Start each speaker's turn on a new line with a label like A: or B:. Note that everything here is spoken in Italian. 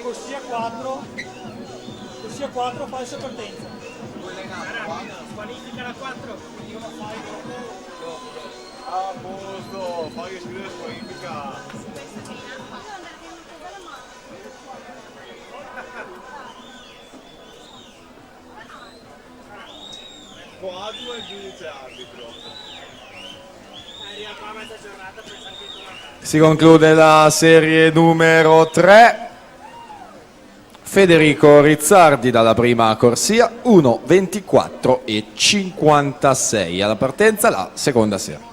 A: Corsia 4, falsa partenza.
B: Squalifica la 4.
C: A posto, fai scrivere squalifica. Coadulo il giudice arbitro.
D: Si conclude la serie numero 3. Federico Rizzardi dalla prima corsia, 1:24:56 alla partenza, la seconda serie.